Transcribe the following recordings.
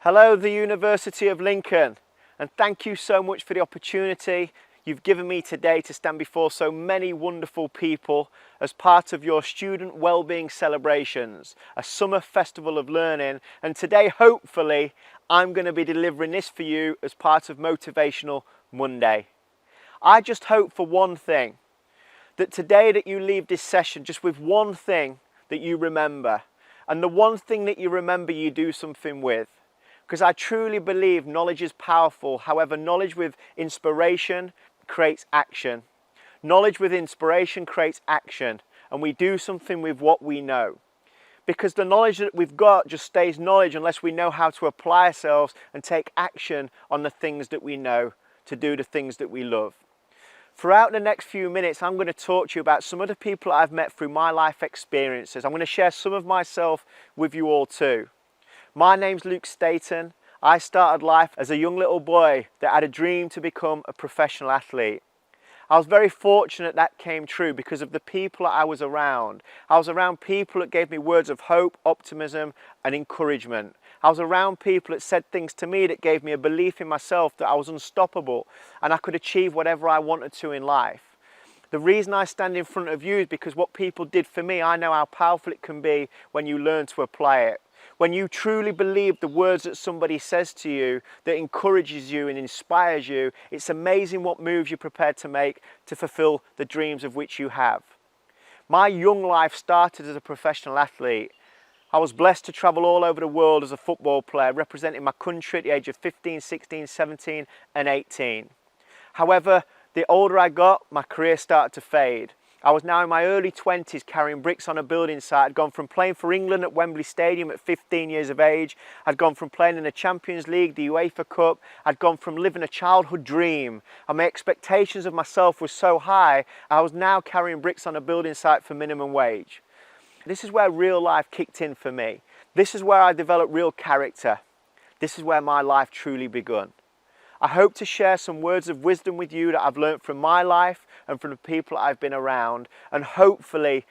Hello, the University of Lincoln, and thank you so much for the opportunity you've given me today to stand before so many wonderful people as part of your student wellbeing celebrations, a summer festival of learning. And today, hopefully, I'm going to be delivering this for you as part of Motivational Monday. I just hope for one thing, that today that you leave this session just with one thing that you remember, and the one thing that you remember you do something with. Because I truly believe knowledge is powerful. However, knowledge with inspiration creates action. Knowledge with inspiration creates action, and we do something with what we know. Because the knowledge that we've got just stays knowledge unless we know how to apply ourselves and take action on the things that we know to do the things that we love. Throughout the next few minutes, I'm going to talk to you about some of the people I've met through my life experiences. I'm going to share some of myself with you all too. My name's Staton. I started life as a young little boy that had a dream to become a professional athlete. I was very fortunate that came true because of the people that I was around. I was around people that gave me words of hope, optimism and encouragement. I was around people that said things to me that gave me a belief in myself that I was unstoppable and I could achieve whatever I wanted to in life. The reason I stand in front of you is because what people did for me, I know how powerful it can be when you learn to apply it. When you truly believe the words that somebody says to you that encourages you and inspires you, it's amazing what moves you're prepared to make to fulfill the dreams of which you have. My young life started as a professional athlete. I was blessed to travel all over the world as a football player, representing my country at the age of 15, 16, 17 and 18. However, the older I got, my career started to fade. I was now in my early 20s carrying bricks on a building site. I'd gone from playing for England at Wembley Stadium at 15 years of age. I'd gone from playing in the Champions League, the UEFA Cup. I'd gone from living a childhood dream. And my expectations of myself were so high, I was now carrying bricks on a building site for minimum wage. This is where real life kicked in for me. This is where I developed real character. This is where my life truly begun. I hope to share some words of wisdom with you that I've learned from my life and from the people I've been around, and hopefully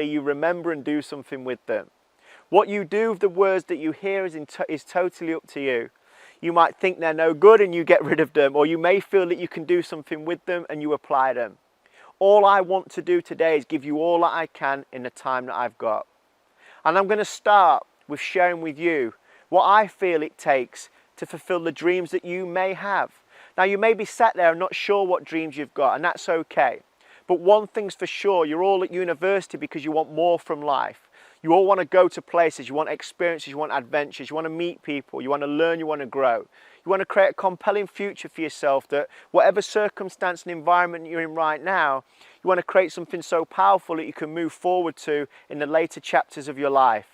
you remember and do something with them. What you do with the words that you hear is totally up to you. You might think they're no good and you get rid of them, or you may feel that you can do something with them and you apply them. All I want to do today is give you all that I can in the time that I've got. And I'm going to start with sharing with you what I feel it takes to fulfill the dreams that you may have. Now, you may be sat there and not sure what dreams you've got, and that's okay. But one thing's for sure, you're all at university because you want more from life. You all want to go to places, you want experiences, you want adventures, you want to meet people, you want to learn, you want to grow. You want to create a compelling future for yourself that whatever circumstance and environment you're in right now, you want to create something so powerful that you can move forward to in the later chapters of your life.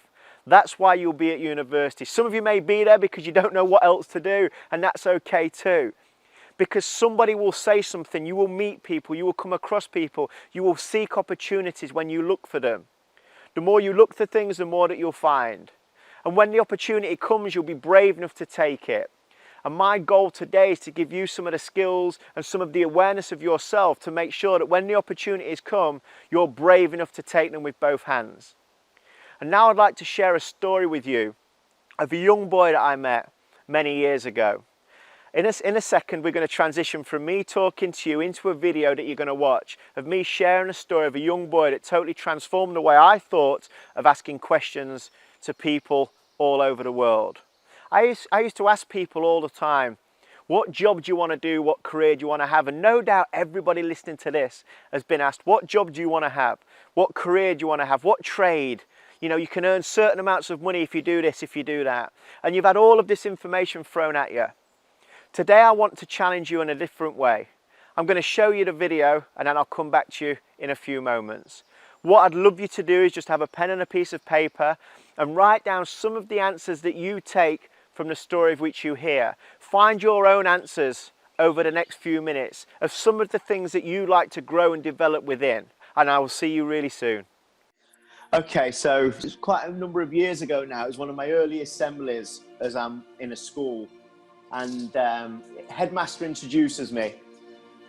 That's why you'll be at university. Some of you may be there because you don't know what else to do, and that's okay too. Because somebody will say something, you will meet people, you will come across people, you will seek opportunities when you look for them. The more you look for things, the more that you'll find. And when the opportunity comes, you'll be brave enough to take it. And my goal today is to give you some of the skills and some of the awareness of yourself to make sure that when the opportunities come, you're brave enough to take them with both hands. And now I'd like to share a story with you of a young boy that I met many years ago. In a second, we're going to transition from me talking to you into a video that you're going to watch of me sharing a story of a young boy that totally transformed the way I thought of asking questions to people all over the world. I used to ask people all the time, what job do you want to do? What career do you want to have? And no doubt everybody listening to this has been asked, what job do you want to have? What career do you want to have? What trade? You know, you can earn certain amounts of money if you do this, if you do that. And you've had all of this information thrown at you. Today I want to challenge you in a different way. I'm going to show you the video and then I'll come back to you in a few moments. What I'd love you to do is just have a pen and a piece of paper and write down some of the answers that you take from the story of which you hear. Find your own answers over the next few minutes of some of the things that you like to grow and develop within. And I will see you really soon. Okay, so it's quite a number of years ago now. It was one of my early assemblies as I'm in a school. And headmaster introduces me.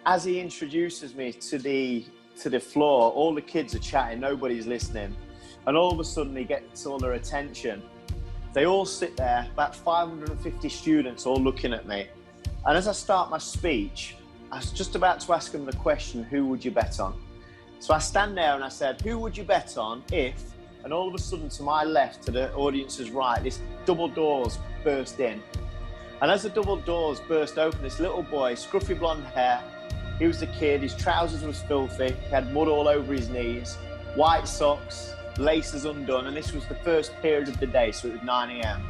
As he introduces me to the floor, all the kids are chatting, nobody's listening. And all of a sudden he gets all their attention. They all sit there, about 550 students all looking at me. And as I start my speech, I was just about to ask them the question, who would you bet on? So I stand there and I said, who would you bet on if, and all of a sudden to my left, to the audience's right, this double doors burst in. And as the double doors burst open, this little boy, scruffy blonde hair, he was the kid, his trousers was filthy, he had mud all over his knees, white socks, laces undone, and this was the first period of the day, so it was 9 a.m.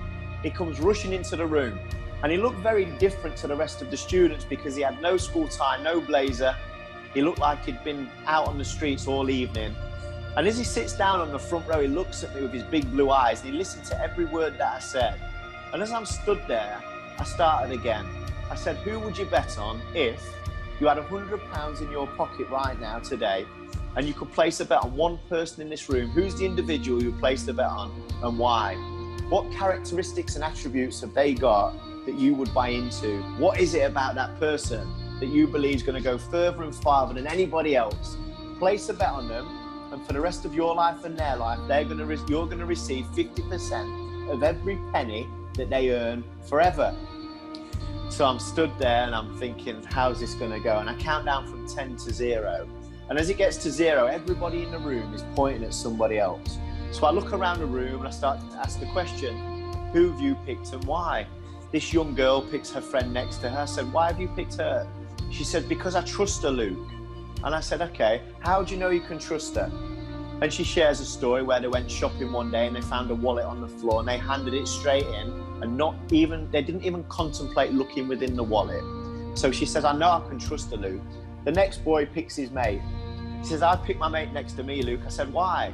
He comes rushing into the room, and he looked very different to the rest of the students because he had no school tie, no blazer. He looked like he'd been out on the streets all evening. And as he sits down on the front row, he looks at me with his big blue eyes, and he listened to every word that I said. And as I'm stood there, I started again. I said, who would you bet on if you had £100 in your pocket right now today, and you could place a bet on one person in this room? Who's the individual you placed the bet on and why? What characteristics and attributes have they got that you would buy into? What is it about that person that you believe is going to go further and farther than anybody else? Place a bet on them, and for the rest of your life and their life, you're going to receive 50% of every penny that they earn forever. So I'm stood there and I'm thinking, how's this going to go? And I count down from 10 to 0. And as it gets to 0, everybody in the room is pointing at somebody else. So I look around the room and I start to ask the question, who have you picked and why? This young girl picks her friend next to her. I said, why have you picked her? She said, because I trust her, Luke. And I said, okay, how do you know you can trust her? And she shares a story where they went shopping one day and they found a wallet on the floor and they handed it straight in, and they didn't even contemplate looking within the wallet. So she says, I know I can trust her, Luke. The next boy picks his mate. He says, I picked my mate next to me, Luke. I said, why?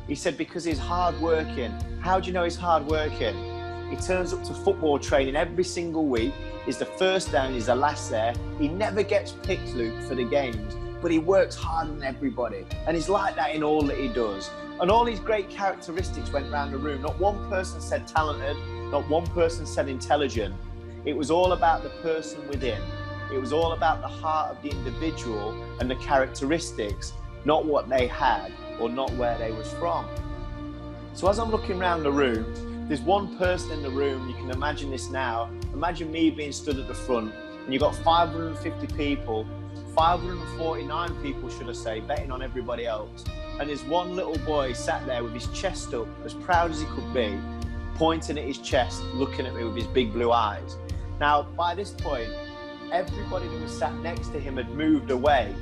He said, because he's hard-working. How do you know he's hard-working? He turns up to football training every single week. He's the first down, he's the last there. He never gets picked, Luke, for the games, but he works harder than everybody. And he's like that in all that he does. And all these great characteristics went around the room. Not one person said talented, not one person said intelligent. It was all about the person within. It was all about the heart of the individual and the characteristics, not what they had or not where they was from. So as I'm looking around the room, there's one person in the room, you can imagine this now. Imagine me being stood at the front, and you've got 550 people, 549 people, should I say, betting on everybody else. And there's one little boy sat there with his chest up, as proud as he could be, pointing at his chest, looking at me with his big blue eyes. Now, by this point, everybody that was sat next to him had moved away.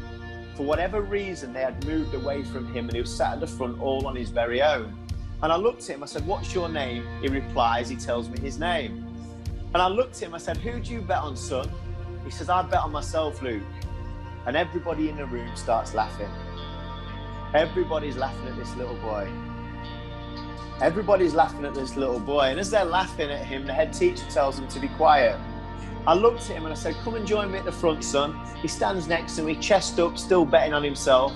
For whatever reason, they had moved away from him, and he was sat at the front all on his very own. And I looked at him, I said, what's your name? He replies, he tells me his name. And I looked at him, I said, who do you bet on, son? He says, I bet on myself, Luke. And everybody in the room starts laughing. Everybody's laughing at this little boy. Everybody's laughing at this little boy. And as they're laughing at him, the head teacher tells him to be quiet. I looked at him and I said, come and join me at the front, son. He stands next to me, chest up, still betting on himself.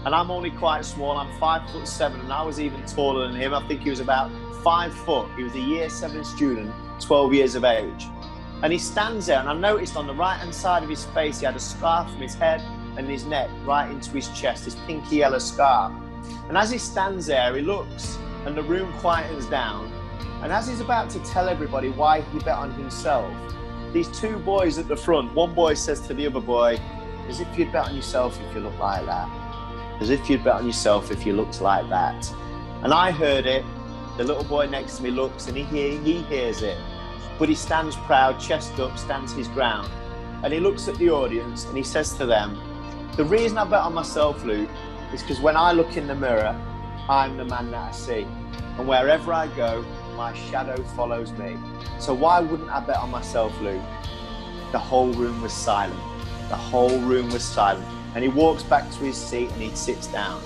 And I'm only quite small, I'm 5'7", and I was even taller than him. I think he was about 5 foot. He was a year 7 student, 12 years of age. And he stands there, and I noticed on the right-hand side of his face, he had a scarf from his head and his neck right into his chest, this pinky yellow scarf. And as he stands there, he looks, and the room quietens down. And as he's about to tell everybody why he bet on himself, these two boys at the front, one boy says to the other boy, as if you'd bet on yourself if you look like that. As if you'd bet on yourself if you looked like that. And I heard it. The little boy next to me looks and he hears it. But he stands proud, chest up, stands his ground. And he looks at the audience and he says to them, the reason I bet on myself, Luke, is because when I look in the mirror, I'm the man that I see. And wherever I go, my shadow follows me. So why wouldn't I bet on myself, Luke? The whole room was silent. The whole room was silent. And he walks back to his seat and he sits down.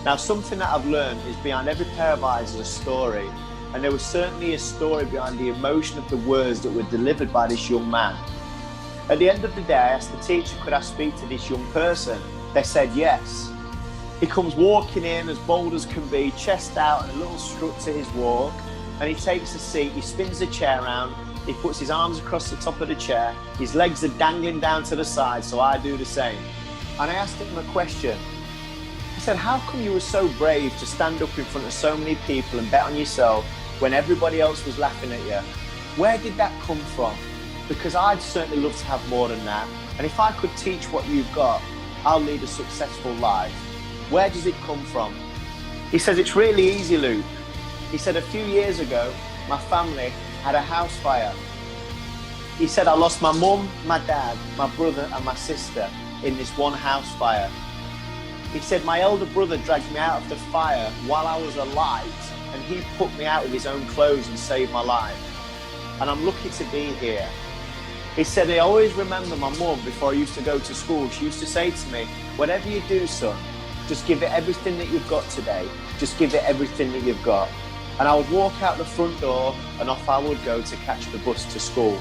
Now, something that I've learned is behind every pair of eyes is a story. And there was certainly a story behind the emotion of the words that were delivered by this young man. At the end of the day, I asked the teacher, could I speak to this young person? They said yes. He comes walking in as bold as can be, chest out and a little strut to his walk. And he takes a seat, he spins the chair around, he puts his arms across the top of the chair, his legs are dangling down to the side, so I do the same. And I asked him a question. I said, how come you were so brave to stand up in front of so many people and bet on yourself when everybody else was laughing at you? Where did that come from? Because I'd certainly love to have more than that. And if I could teach what you've got, I'll lead a successful life. Where does it come from? He says, it's really easy, Luke. He said, a few years ago, my family had a house fire. He said, I lost my mum, my dad, my brother and my sister in this one house fire. He said, my elder brother dragged me out of the fire while I was alight, and he put me out with his own clothes and saved my life. And I'm lucky to be here. He said, I always remember my mum before I used to go to school. She used to say to me, whatever you do, son, just give it everything that you've got today. Just give it everything that you've got. And I would walk out the front door and off I would go to catch the bus to school.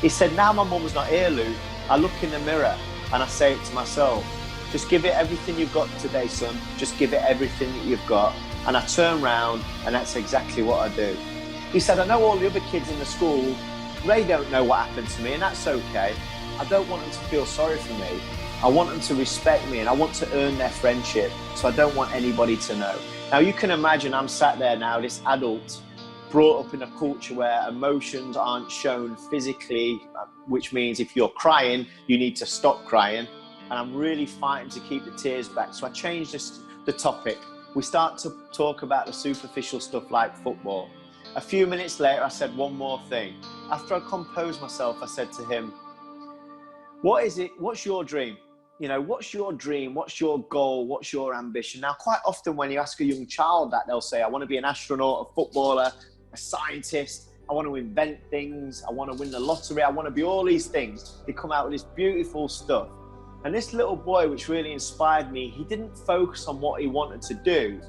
He said, now my mum's not here, Luke, I look in the mirror and I say it to myself, just give it everything you've got today, son. Just give it everything that you've got. And I turn round and that's exactly what I do. He said, I know all the other kids in the school, they don't know what happened to me, and that's okay. I don't want them to feel sorry for me. I want them to respect me, and I want to earn their friendship, so I don't want anybody to know. Now you can imagine I'm sat there now, this adult, brought up in a culture where emotions aren't shown physically, which means if you're crying, you need to stop crying. And I'm really fighting to keep the tears back. So I changed the topic. We start to talk about the superficial stuff like football. A few minutes later, I said one more thing. After I composed myself, I said to him, what is it? What's your dream? You know, what's your dream? What's your goal? What's your ambition? Now, quite often when you ask a young child that, they'll say, I want to be an astronaut, a footballer, a scientist. I want to invent things. I want to win the lottery. I want to be all these things. They come out with this beautiful stuff. And this little boy, which really inspired me, he didn't focus on what he wanted to do.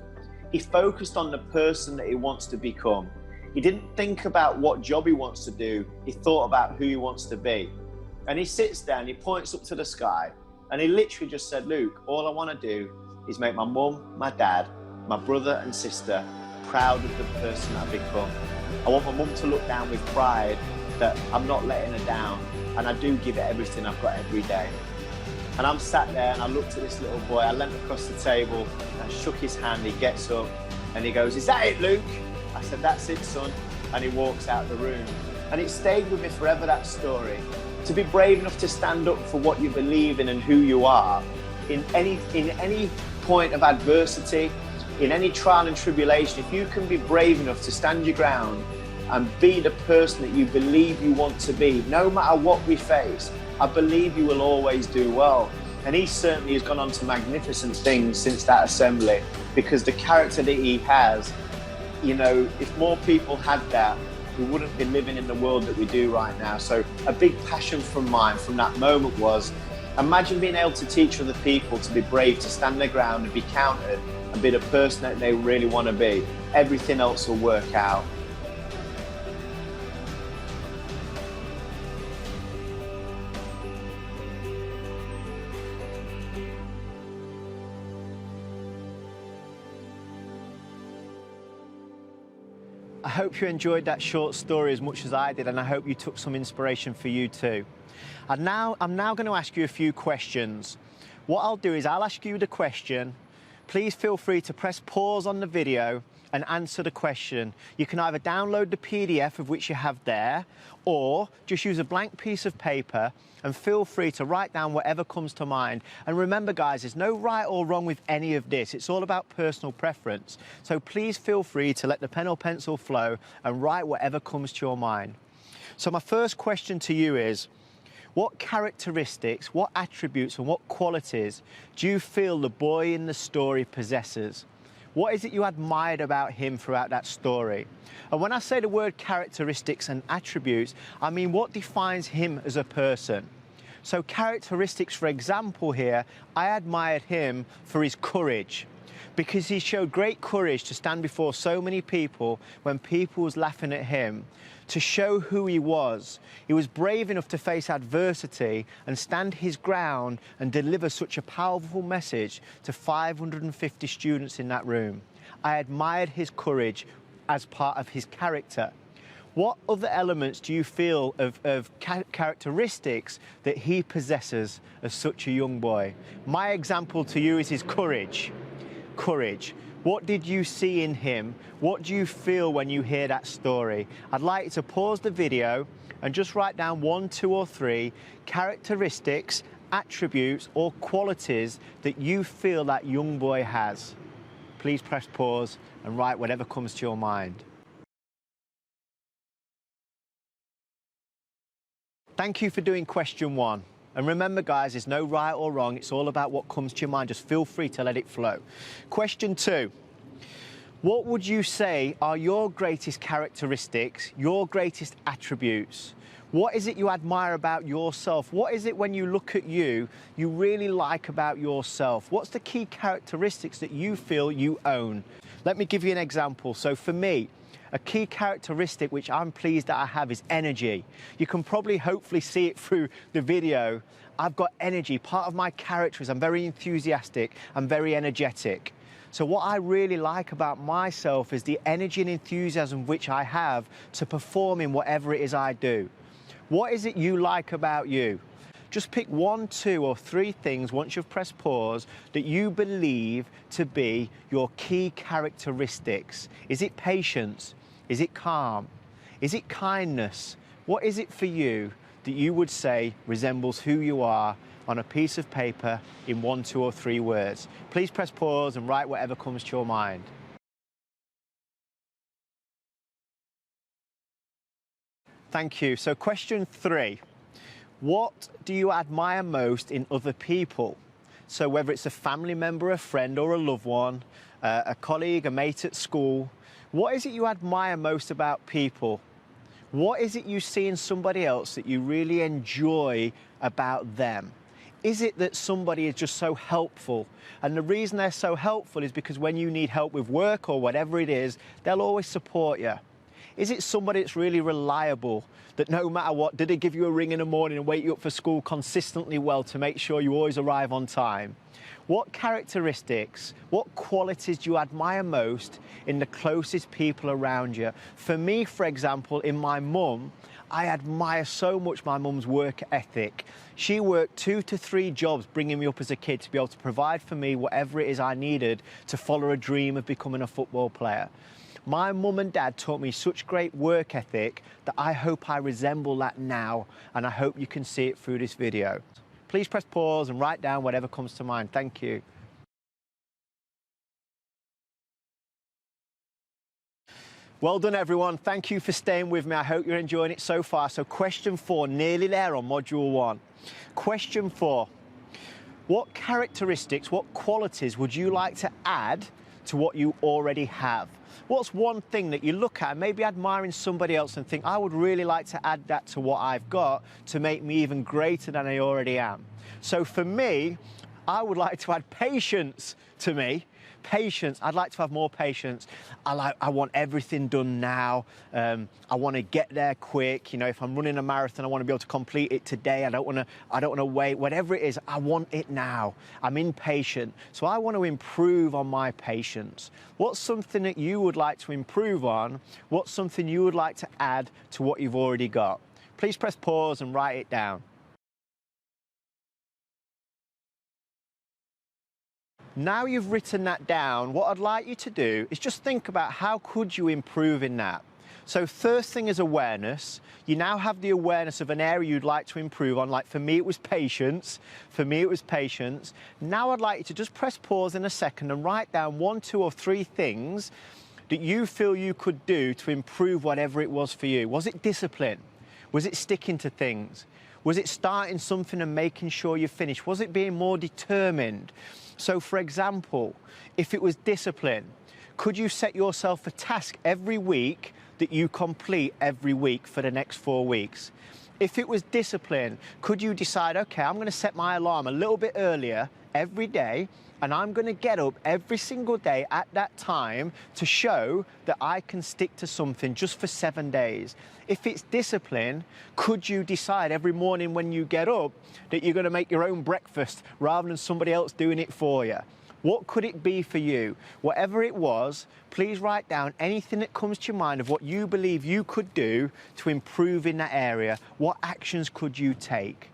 He focused on the person that he wants to become. He didn't think about what job he wants to do. He thought about who he wants to be. And he sits there and he points up to the sky and he literally just said, Luke, all I want to do is make my mum, my dad, my brother and sister proud of the person I've become. I want my mum to look down with pride that I'm not letting her down and I do give it everything I've got every day. And I'm sat there and I looked at this little boy, I leant across the table and shook his hand. He gets up and he goes, is that it, Luke? I said, that's it, son. And he walks out the room. And it stayed with me forever, that story. To be brave enough to stand up for what you believe in and who you are, in any point of adversity, in any trial and tribulation, if you can be brave enough to stand your ground and be the person that you believe you want to be, no matter what we face, I believe you will always do well. And he certainly has gone on to magnificent things since that assembly, because the character that he has, you know, if more people had that, we wouldn't be living in the world that we do right now. So a big passion from mine from that moment was, imagine being able to teach other people to be brave, to stand their ground and be counted and be the person that they really want to be. Everything else will work out. I hope you enjoyed that short story as much as I did, and I hope you took some inspiration for you too. I'm now going to ask you a few questions. What I'll do is I'll ask you the question. Please feel free to press pause on the video and answer the question. You can either download the PDF of which you have there, or just use a blank piece of paper and feel free to write down whatever comes to mind. And remember, guys, there's no right or wrong with any of this. It's all about personal preference. So please feel free to let the pen or pencil flow and write whatever comes to your mind. So my first question to you is, what characteristics, what attributes and what qualities do you feel the boy in the story possesses? What is it you admired about him throughout that story? And when I say the word characteristics and attributes, I mean what defines him as a person. So characteristics, for example here, I admired him for his courage, because he showed great courage to stand before so many people when people was laughing at him, to show who he was. He was brave enough to face adversity and stand his ground and deliver such a powerful message to 550 students in that room. I admired his courage as part of his character. What other elements do you feel of characteristics that he possesses as such a young boy? My example to you is his courage. Courage. What did you see in him? What do you feel when you hear that story? I'd like you to pause the video and just write down 1, 2 or 3 characteristics, attributes or qualities that you feel that young boy has. Please press pause and write whatever comes to your mind. Thank you for doing question 1. And remember guys, there's no right or wrong, it's all about what comes to your mind. Just feel free to let it flow. Question 2. What would you say are your greatest characteristics, your greatest attributes? What is it you admire about yourself? What is it when you look at you really like about yourself? What's the key characteristics that you feel you own? Let me give you an example. So for me, a key characteristic which I'm pleased that I have is energy. You can probably hopefully see it through the video. I've got energy. Part of my character is I'm very enthusiastic, I'm very energetic. So what I really like about myself is the energy and enthusiasm which I have to perform in whatever it is I do. What is it you like about you? Just pick 1, 2 or 3 things once you've pressed pause that you believe to be your key characteristics. Is it patience? Is it calm? Is it kindness? What is it for you that you would say resembles who you are on a piece of paper in 1, 2 or 3 words? Please press pause and write whatever comes to your mind. Thank you. So question 3. What do you admire most in other people? So whether it's a family member, a friend or a loved one, a colleague, a mate at school, what is it you admire most about people? What is it you see in somebody else that you really enjoy about them? Is it that somebody is just so helpful? And the reason they're so helpful is because when you need help with work or whatever it is, they'll always support you. Is it somebody that's really reliable, that no matter what, did they give you a ring in the morning and wake you up for school consistently well to make sure you always arrive on time? What characteristics, what qualities do you admire most in the closest people around you? For me, for example, in my mum, I admire so much my mum's work ethic. She worked 2 to 3 jobs bringing me up as a kid to be able to provide for me whatever it is I needed to follow a dream of becoming a football player. My mum and dad taught me such great work ethic that I hope I resemble that now, and I hope you can see it through this video. Please press pause and write down whatever comes to mind. Thank you. Well done everyone, thank you for staying with me. I hope you're enjoying it so far. So question 4, nearly there on module 1. Question 4, what characteristics, what qualities would you like to add to what you already have? What's one thing that you look at, maybe admiring somebody else and think, I would really like to add that to what I've got to make me even greater than I already am? So for me, I would like to add patience to me. Patience, I'd like to have more patience. I want everything done now. I want to get there quick. You know, if I'm running a marathon, I want to be able to complete it today. I don't want to wait. Whatever it is, I want it now. I'm impatient. So I want to improve on my patience. What's something that you would like to improve on? What's something you would like to add to what you've already got? Please press pause and write it down. Now you've written that down, what I'd like you to do is just think about how could you improve in that. So first thing is awareness. You now have the awareness of an area you'd like to improve on. Like for me, it was patience. For me, it was patience. Now I'd like you to just press pause in a second and write down 1, 2 or 3 things that you feel you could do to improve whatever it was for you. Was it discipline? Was it sticking to things? Was it starting something and making sure you finish? Was it being more determined? So for example, if it was discipline, could you set yourself a task every week that you complete every week for the next 4 weeks? If it was discipline, could you decide, okay, I'm going to set my alarm a little bit earlier every day and I'm going to get up every single day at that time to show that I can stick to something just for 7 days. If it's discipline, could you decide every morning when you get up that you're going to make your own breakfast rather than somebody else doing it for you? What could it be for you? Whatever it was, please write down anything that comes to your mind of what you believe you could do to improve in that area. What actions could you take?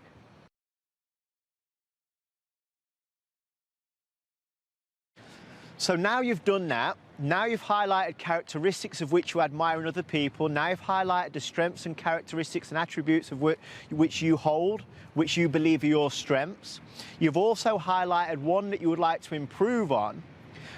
So now you've done that, now you've highlighted characteristics of which you admire in other people, now you've highlighted the strengths and characteristics and attributes of which you hold, which you believe are your strengths. You've also highlighted one that you would like to improve on.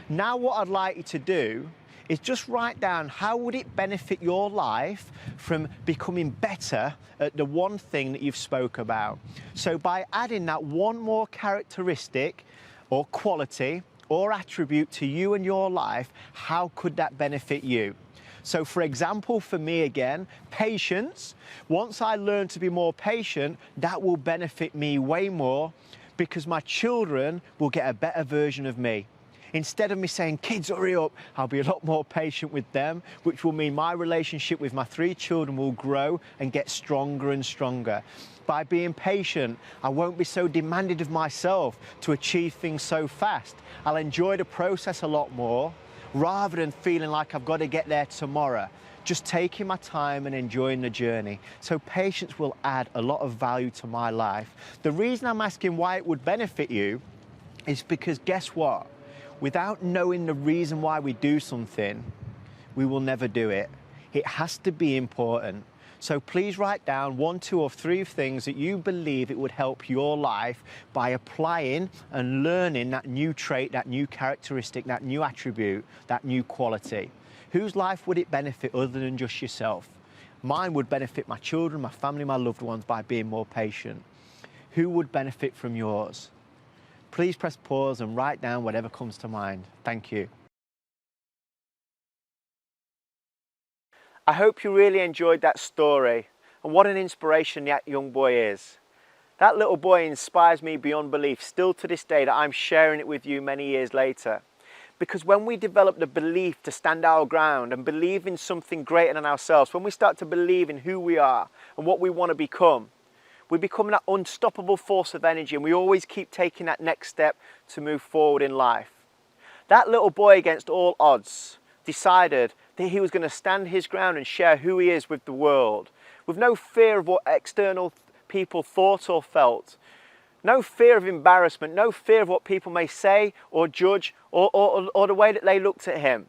Now what I'd like you to do is just write down how would it benefit your life from becoming better at the one thing that you've spoke about. So by adding that one more characteristic or quality or attribute to you and your life, how could that benefit you? So for example, for me again, patience. Once I learn to be more patient, that will benefit me way more because my children will get a better version of me. Instead of me saying, kids, hurry up, I'll be a lot more patient with them, which will mean my relationship with my 3 children will grow and get stronger and stronger. By being patient, I won't be so demanded of myself to achieve things so fast. I'll enjoy the process a lot more rather than feeling like I've got to get there tomorrow. Just taking my time and enjoying the journey. So patience will add a lot of value to my life. The reason I'm asking why it would benefit you is because guess what? Without knowing the reason why we do something, we will never do it. It has to be important. So please write down 1, 2, or 3 things that you believe it would help your life by applying and learning that new trait, that new characteristic, that new attribute, that new quality. Whose life would it benefit other than just yourself? Mine would benefit my children, my family, my loved ones by being more patient. Who would benefit from yours? Please press pause and write down whatever comes to mind. Thank you. I hope you really enjoyed that story, and what an inspiration that young boy is. That little boy inspires me beyond belief still to this day that I'm sharing it with you many years later. Because when we develop the belief to stand our ground and believe in something greater than ourselves, when we start to believe in who we are and what we want to become, we become that unstoppable force of energy, and we always keep taking that next step to move forward in life. That little boy, against all odds, decided that he was going to stand his ground and share who he is with the world, with no fear of what external people thought or felt, no fear of embarrassment, no fear of what people may say or judge or the way that they looked at him.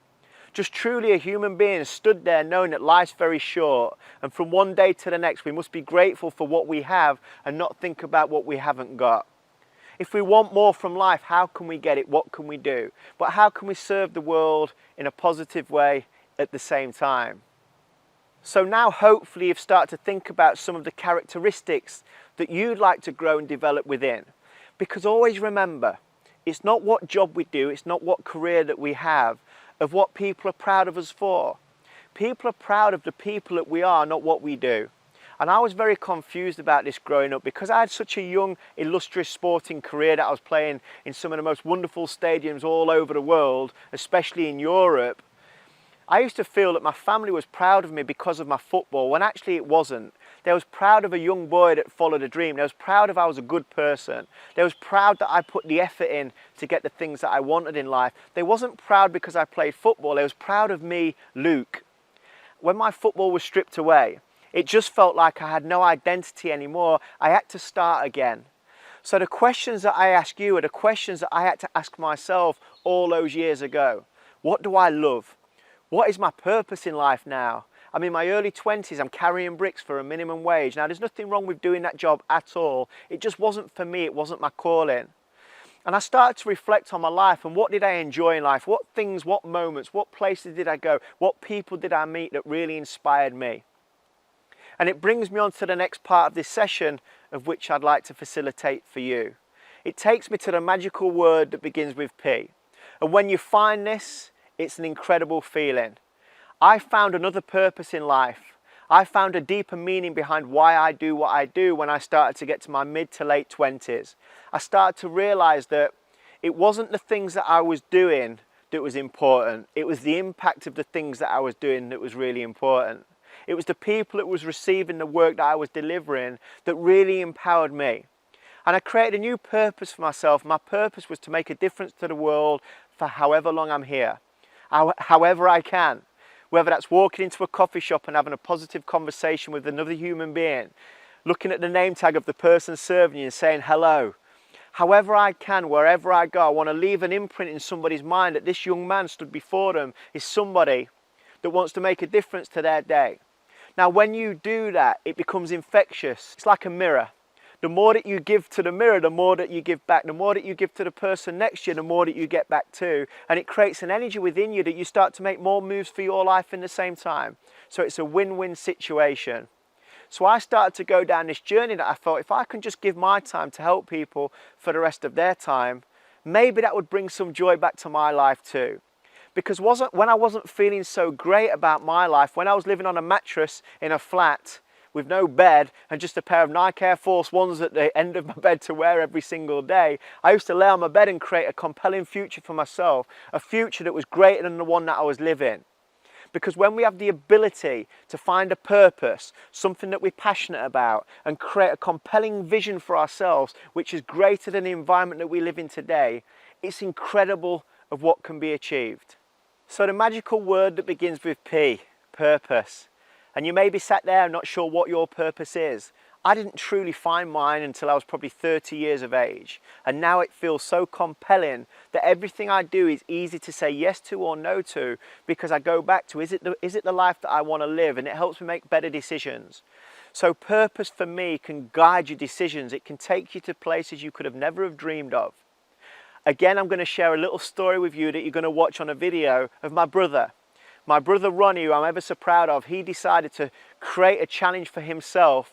Just truly a human being stood there knowing that life's very short, and from one day to the next we must be grateful for what we have and not think about what we haven't got. If we want more from life, how can we get it? What can we do? But how can we serve the world in a positive way at the same time? So now hopefully you've started to think about some of the characteristics that you'd like to grow and develop within. Because always remember, it's not what job we do, it's not what career that we have, of what people are proud of us for. People are proud of the people that we are, not what we do. And I was very confused about this growing up because I had such a young, illustrious sporting career that I was playing in some of the most wonderful stadiums all over the world, especially in Europe. I used to feel that my family was proud of me because of my football, when actually it wasn't. They was proud of a young boy that followed a dream. They was proud of I was a good person. They was proud that I put the effort in to get the things that I wanted in life. They wasn't proud because I played football. They was proud of me, Luke. When my football was stripped away, it just felt like I had no identity anymore. I had to start again. So the questions that I ask you are the questions that I had to ask myself all those years ago. What do I love? What is my purpose in life now? I'm in my early 20s, I'm carrying bricks for a minimum wage. Now there's nothing wrong with doing that job at all. It just wasn't for me, it wasn't my calling. And I started to reflect on my life and what did I enjoy in life? What things, what moments, what places did I go? What people did I meet that really inspired me? And it brings me on to the next part of this session, of which I'd like to facilitate for you. It takes me to the magical word that begins with P. And when you find this, it's an incredible feeling. I found another purpose in life. I found a deeper meaning behind why I do what I do when I started to get to my mid to late 20s. I started to realize that it wasn't the things that I was doing that was important. It was the impact of the things that I was doing that was really important. It was the people that was receiving the work that I was delivering that really empowered me. And I created a new purpose for myself. My purpose was to make a difference to the world for however long I'm here, however I can. Whether that's walking into a coffee shop and having a positive conversation with another human being, looking at the name tag of the person serving you and saying hello. However I can, wherever I go, I want to leave an imprint in somebody's mind that this young man stood before them is somebody that wants to make a difference to their day. Now, when you do that, it becomes infectious. It's like a mirror. The more that you give to the mirror, the more that you give back. The more that you give to the person next to you, the more that you get back too. And it creates an energy within you that you start to make more moves for your life in the same time. So it's a win-win situation. So I started to go down this journey that I thought, if I can just give my time to help people for the rest of their time, maybe that would bring some joy back to my life too. Because when I wasn't feeling so great about my life, when I was living on a mattress in a flat with no bed and just a pair of Nike Air Force Ones at the end of my bed to wear every single day, I used to lay on my bed and create a compelling future for myself, a future that was greater than the one that I was living. Because when we have the ability to find a purpose, something that we're passionate about, and create a compelling vision for ourselves, which is greater than the environment that we live in today, it's incredible of what can be achieved. So the magical word that begins with P, purpose. And you may be sat there and not sure what your purpose is. I didn't truly find mine until I was probably 30 years of age. And now it feels so compelling that everything I do is easy to say yes to or no to, because I go back to, is it the life that I want to live? And it helps me make better decisions. So purpose for me can guide your decisions. It can take you to places you could have never have dreamed of. Again, I'm going to share a little story with you that you're going to watch on a video of my brother. My brother Ronnie, who I'm ever so proud of, he decided to create a challenge for himself.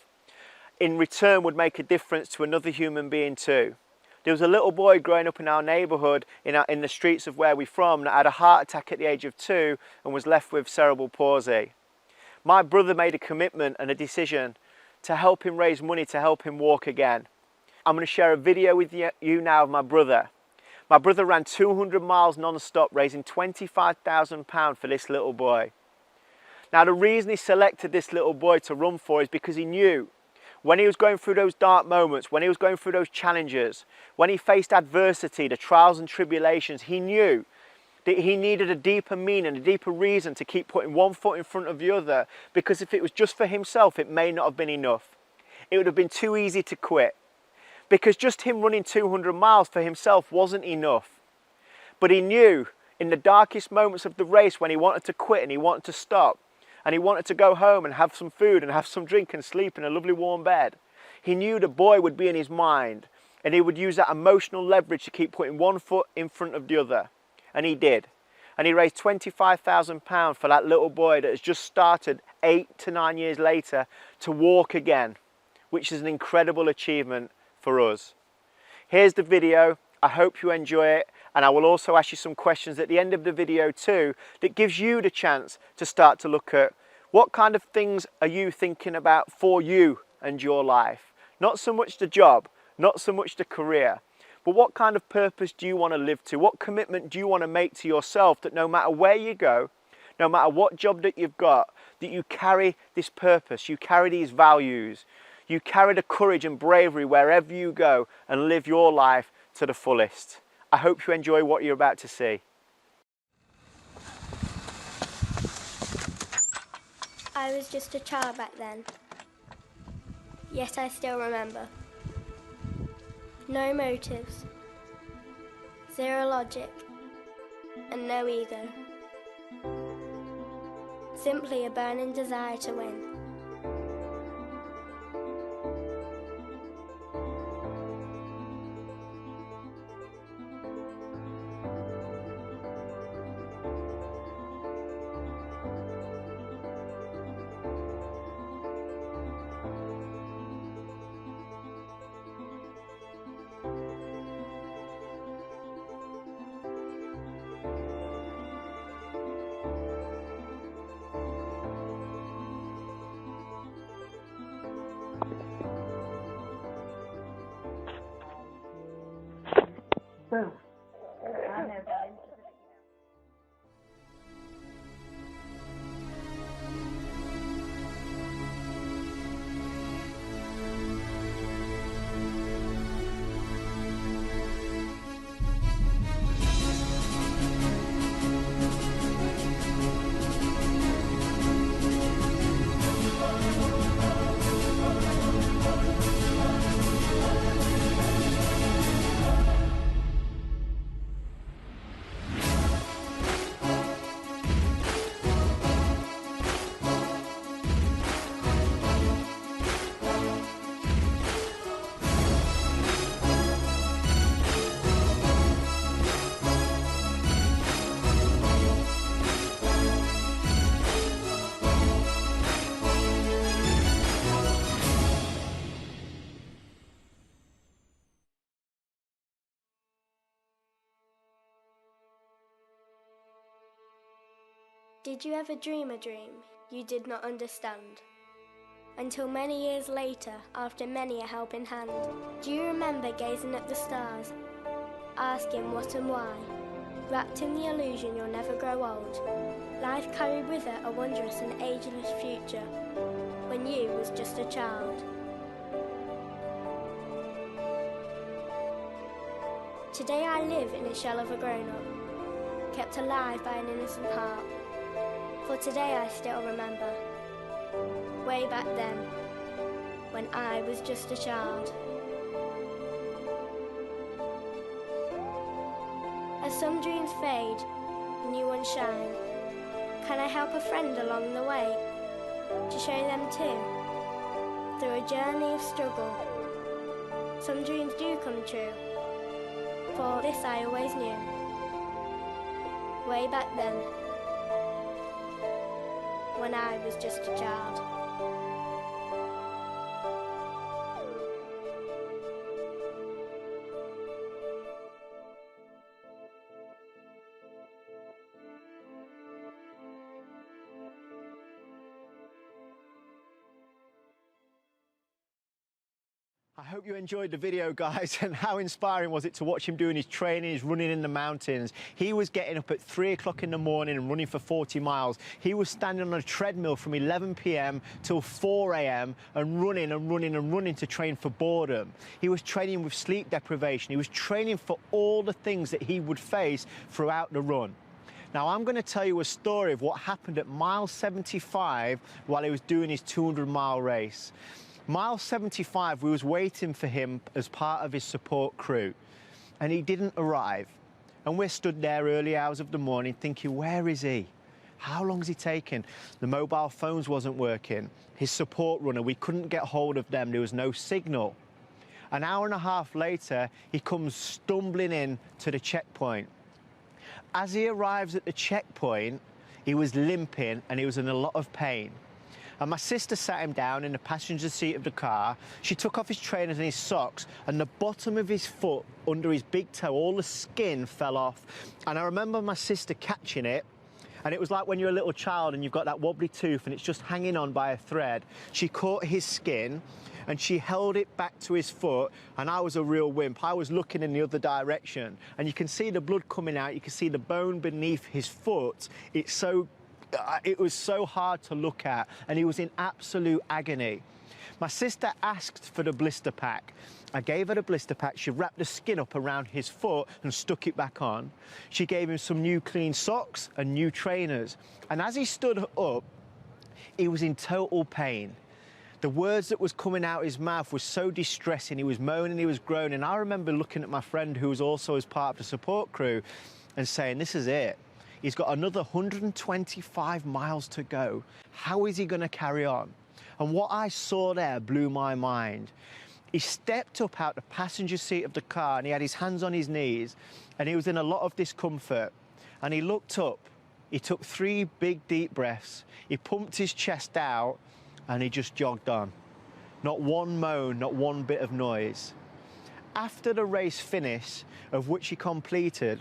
In return would make a difference to another human being too. There was a little boy growing up in our neighbourhood, in the streets of where we're from, that had a heart attack at the age of 2 and was left with cerebral palsy. My brother made a commitment and a decision to help him raise money to help him walk again. I'm going to share a video with you now of my brother. My brother ran 200 miles non-stop, raising £25,000 for this little boy. Now, the reason he selected this little boy to run for is because he knew when he was going through those dark moments, when he was going through those challenges, when he faced adversity, the trials and tribulations, he knew that he needed a deeper meaning, a deeper reason to keep putting one foot in front of the other, because if it was just for himself, it may not have been enough. It would have been too easy to quit, because just him running 200 miles for himself wasn't enough. But he knew in the darkest moments of the race, when he wanted to quit and he wanted to stop, and he wanted to go home and have some food and have some drink and sleep in a lovely warm bed, he knew the boy would be in his mind, and he would use that emotional leverage to keep putting one foot in front of the other. And he did. And he raised £25,000 for that little boy that has just started 8 to 9 years later to walk again, which is an incredible achievement for us. Here's the video. I hope you enjoy it, and I will also ask you some questions at the end of the video too that gives you the chance to start to look at what kind of things are you thinking about for you and your life. Not so much the job, not so much the career, but what kind of purpose do you want to live to? What commitment do you want to make to yourself, that no matter where you go, no matter what job that you've got, that you carry this purpose, you carry these values, you carry the courage and bravery wherever you go, and live your life to the fullest. I hope you enjoy what you're about to see. I was just a child back then, yet I still remember. No motives, zero logic, and no ego. Simply a burning desire to win. Boom. Did you ever dream a dream you did not understand? Until many years later, after many a helping hand, do you remember gazing at the stars, asking what and why? Wrapped in the illusion you'll never grow old, life carried with it a wondrous and ageless future, when you was just a child. Today I live in a shell of a grown-up, kept alive by an innocent heart. For today I still remember, way back then, when I was just a child. As some dreams fade, new ones shine, can I help a friend along the way, to show them too, through a journey of struggle, some dreams do come true. For this I always knew, way back then, when I was just a child. I hope you enjoyed the video, guys, and how inspiring was it to watch him doing his training, his running in the mountains. He was getting up at 3 o'clock in the morning and running for 40 miles. He was standing on a treadmill from 11 p.m. till 4 a.m. and running and running and running to train for boredom. He was training with sleep deprivation. He was training for all the things that he would face throughout the run. Now, I'm going to tell you a story of what happened at mile 75 while he was doing his 200-mile race. Mile 75, we was waiting for him as part of his support crew, and he didn't arrive. And we're stood there early hours of the morning thinking, where is he? How long's he taking? The mobile phones wasn't working. His support runner, we couldn't get hold of them. There was no signal. An hour and a half later, he comes stumbling in to the checkpoint. As he arrives at the checkpoint, he was limping and he was in a lot of pain. And my sister sat him down in the passenger seat of the car. She took off his trainers and his socks, and the bottom of his foot, under his big toe, all the skin fell off. And I remember my sister catching it, and it was like when you're a little child and you've got that wobbly tooth and it's just hanging on by a thread. She caught his skin and she held it back to his foot, and I was a real wimp. I was looking in the other direction, and you can see the blood coming out. You can see the bone beneath his foot. It was so hard to look at, and he was in absolute agony. My sister asked for the blister pack. I gave her the blister pack. She wrapped the skin up around his foot and stuck it back on. She gave him some new clean socks and new trainers. And as he stood up, he was in total pain. The words that was coming out his mouth was so distressing. He was moaning, he was groaning. I remember looking at my friend who was also as part of the support crew and saying, this is it. He's got another 125 miles to go. How is he going to carry on? And what I saw there blew my mind. He stepped up out the passenger seat of the car and he had his hands on his knees and he was in a lot of discomfort. And he looked up, he took 3 big deep breaths, he pumped his chest out and he just jogged on. Not one moan, not one bit of noise. After the race finish, of which he completed,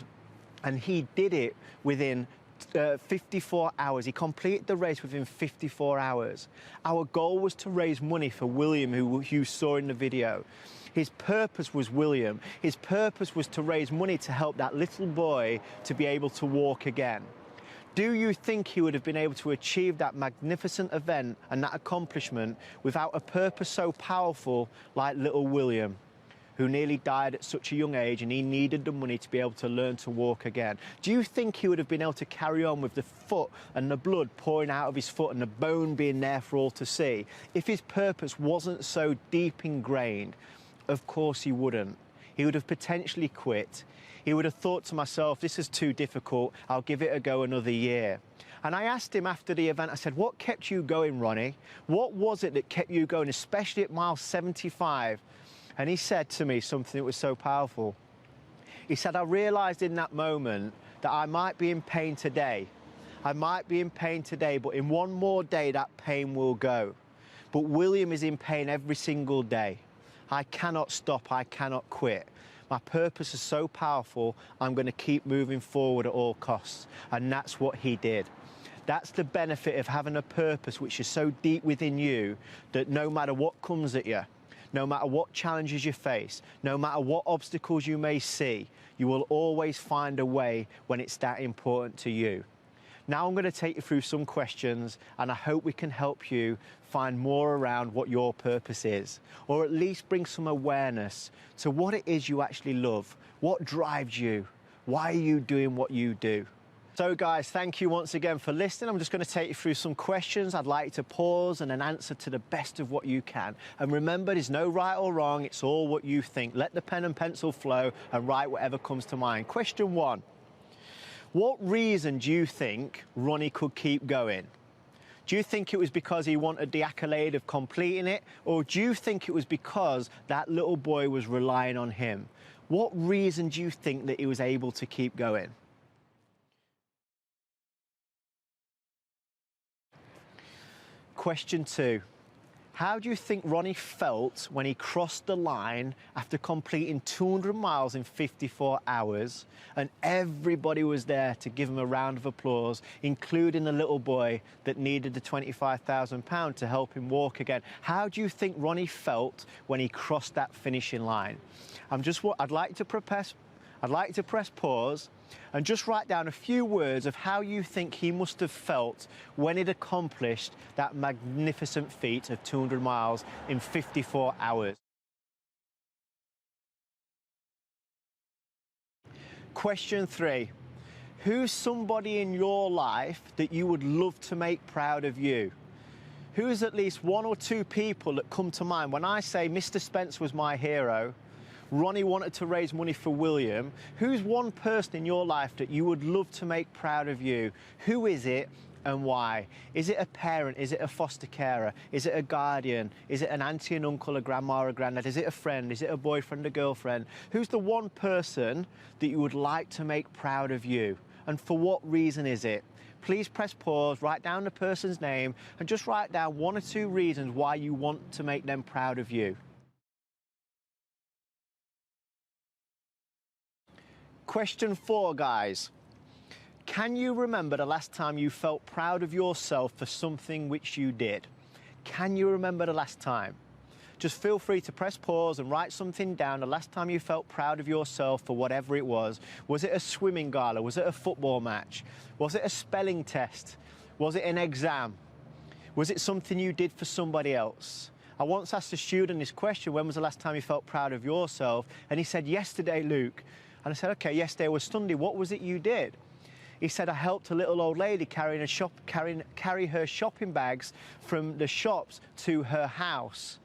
and he did it within 54 hours. He completed the race within 54 hours. Our goal was to raise money for William, who you saw in the video. His purpose was William. His purpose was to raise money to help that little boy to be able to walk again. Do you think he would have been able to achieve that magnificent event and that accomplishment without a purpose so powerful like little William, who nearly died at such a young age, and he needed the money to be able to learn to walk again? Do you think he would have been able to carry on with the foot and the blood pouring out of his foot and the bone being there for all to see if his purpose wasn't so deep ingrained? Of course he wouldn't. He would have potentially quit. He would have thought to myself, this is too difficult, I'll give it a go another year. And I asked him after the event, I said, what kept you going, Ronnie? What was it that kept you going, especially at mile 75? And he said to me something that was so powerful. He said, I realised in that moment that I might be in pain today. I might be in pain today, but in one more day, that pain will go. But William is in pain every single day. I cannot stop, I cannot quit. My purpose is so powerful, I'm going to keep moving forward at all costs. And that's what he did. That's the benefit of having a purpose which is so deep within you that no matter what comes at you, no matter what challenges you face, no matter what obstacles you may see, you will always find a way when it's that important to you. Now I'm going to take you through some questions, and I hope we can help you find more around what your purpose is, or at least bring some awareness to what it is you actually love, what drives you, why are you doing what you do. So guys, thank you once again for listening. I'm just going to take you through some questions. I'd like you to pause and then answer to the best of what you can. And remember, there's no right or wrong, it's all what you think. Let the pen and pencil flow and write whatever comes to mind. Question 1. What reason do you think Ronnie could keep going? Do you think it was because he wanted the accolade of completing it? Or do you think it was because that little boy was relying on him? What reason do you think that he was able to keep going? Question 2. How do you think Ronnie felt when he crossed the line after completing 200 miles in 54 hours and everybody was there to give him a round of applause, including the little boy that needed the £25,000 to help him walk again? How do you think Ronnie felt when he crossed that finishing line? I'd like to press pause and just write down a few words of how you think he must have felt when he'd accomplished that magnificent feat of 200 miles in 54 hours. Question 3. Who's somebody in your life that you would love to make proud of you? Who's at least 1 or 2 people that come to mind? When I say Mr. Spence was my hero, Ronnie wanted to raise money for William, who's one person in your life that you would love to make proud of you? Who is it and why? Is it a parent? Is it a foster carer? Is it a guardian? Is it an auntie and uncle, a grandma or a granddad? Is it a friend? Is it a boyfriend, a girlfriend? Who's the one person that you would like to make proud of you? And for what reason is it? Please press pause, write down the person's name, and just write down 1 or 2 reasons why you want to make them proud of you. Question 4, guys. Can you remember the last time you felt proud of yourself for something which you did? Can you remember the last time? Just feel free to press pause and write something down. The last time you felt proud of yourself for whatever it was. Was it a swimming gala? Was it a football match? Was it a spelling test? Was it an exam? Was it something you did for somebody else? I once asked a student this question, when was the last time you felt proud of yourself? And he said, yesterday, Luke. And I said, okay, yesterday was Sunday. What was it you did? He said, I helped a little old lady carry her shopping bags from the shops to her house.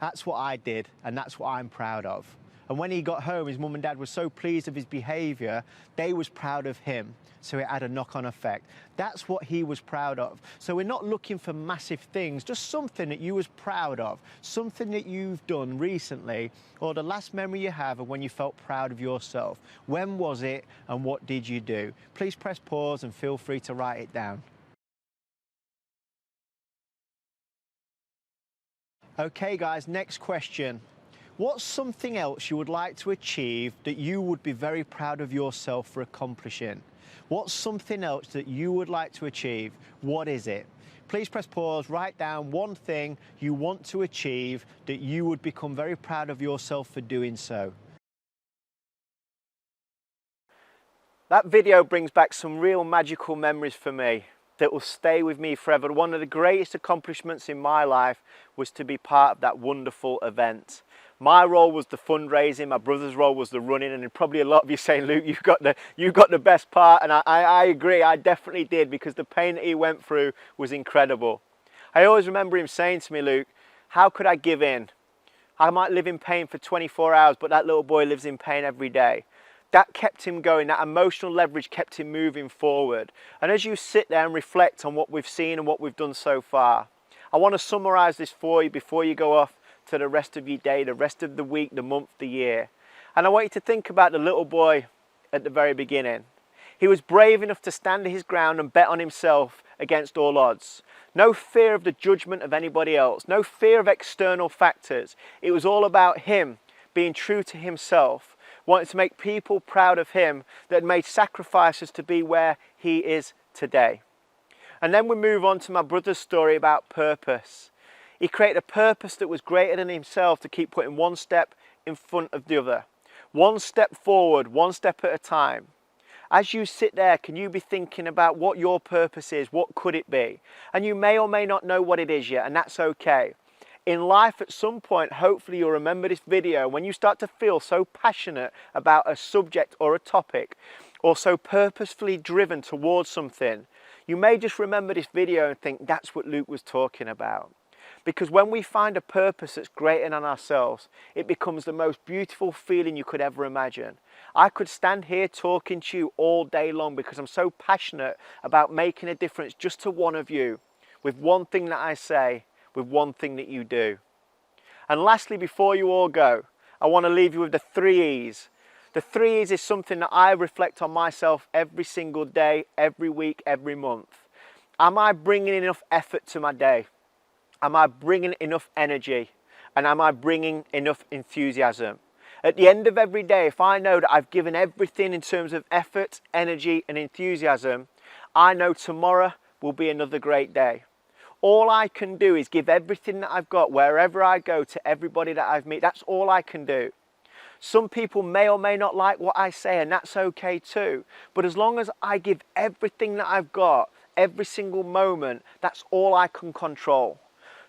That's what I did, and that's what I'm proud of. And when he got home, his mum and dad were so pleased of his behaviour, they was proud of him. So it had a knock-on effect. That's what he was proud of. So we're not looking for massive things, just something that you was proud of, something that you've done recently, or the last memory you have of when you felt proud of yourself. When was it, and what did you do? Please press pause and feel free to write it down. Okay guys, next question. What's something else you would like to achieve that you would be very proud of yourself for accomplishing? What's something else that you would like to achieve? What is it? Please press pause, write down one thing you want to achieve that you would become very proud of yourself for doing so. That video brings back some real magical memories for me that will stay with me forever. One of the greatest accomplishments in my life was to be part of that wonderful event. My role was the fundraising, my brother's role was the running, and probably a lot of you saying, Luke, you got the best part, and I agree, I definitely did, because the pain that he went through was incredible. I always remember him saying to me, Luke, how could I give in? I might live in pain for 24 hours, but that little boy lives in pain every day. That kept him going, that emotional leverage kept him moving forward. And as you sit there and reflect on what we've seen and what we've done so far, I want to summarise this for you before you go off to the rest of your day, the rest of the week, the month, the year. And I want you to think about the little boy at the very beginning. He was brave enough to stand his ground and bet on himself against all odds. No fear of the judgment of anybody else, no fear of external factors. It was all about him being true to himself, wanting to make people proud of him that had made sacrifices to be where he is today. And then we move on to my brother's story about purpose. He created a purpose that was greater than himself to keep putting one step in front of the other. One step forward, one step at a time. As you sit there, can you be thinking about what your purpose is? What could it be? And you may or may not know what it is yet, and that's okay. In life, at some point, hopefully you'll remember this video when you start to feel so passionate about a subject or a topic, or so purposefully driven towards something. You may just remember this video and think, that's what Luke was talking about. Because when we find a purpose that's greater than ourselves, it becomes the most beautiful feeling you could ever imagine. I could stand here talking to you all day long because I'm so passionate about making a difference just to one of you, with one thing that I say, with one thing that you do. And lastly, before you all go, I want to leave you with the 3 E's. The 3 E's is something that I reflect on myself every single day, every week, every month. Am I bringing enough effort to my day? Am I bringing enough energy? And am I bringing enough enthusiasm? At the end of every day, if I know that I've given everything in terms of effort, energy and enthusiasm, I know tomorrow will be another great day. All I can do is give everything that I've got wherever I go to everybody that I've met. That's all I can do. Some people may or may not like what I say, and that's okay too. But as long as I give everything that I've got, every single moment, that's all I can control.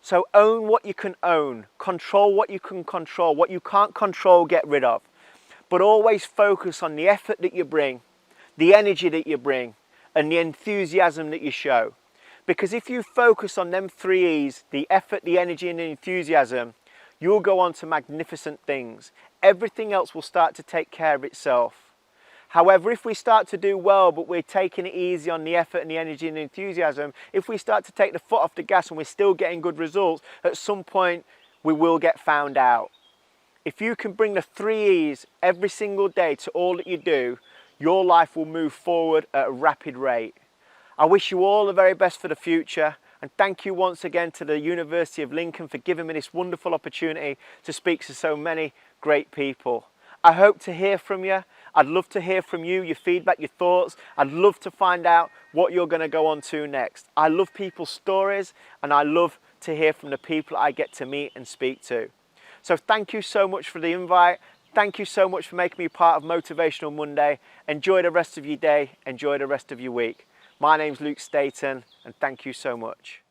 So own what you can own, control what you can control, what you can't control, get rid of. But always focus on the effort that you bring, the energy that you bring, and the enthusiasm that you show. Because if you focus on them 3 E's, the effort, the energy and the enthusiasm, you'll go on to magnificent things. Everything else will start to take care of itself. However, if we start to do well, but we're taking it easy on the effort and the energy and the enthusiasm, if we start to take the foot off the gas and we're still getting good results, at some point we will get found out. If you can bring the 3 E's every single day to all that you do, your life will move forward at a rapid rate. I wish you all the very best for the future, and thank you once again to the University of Lincoln for giving me this wonderful opportunity to speak to so many great people. I hope to hear from you. I'd love to hear from you, your feedback, your thoughts. I'd love to find out what you're going to go on to next. I love people's stories, and I love to hear from the people I get to meet and speak to. So thank you so much for the invite. Thank you so much for making me part of Motivational Monday. Enjoy the rest of your day. Enjoy the rest of your week. My name's Luke Staton, and thank you so much.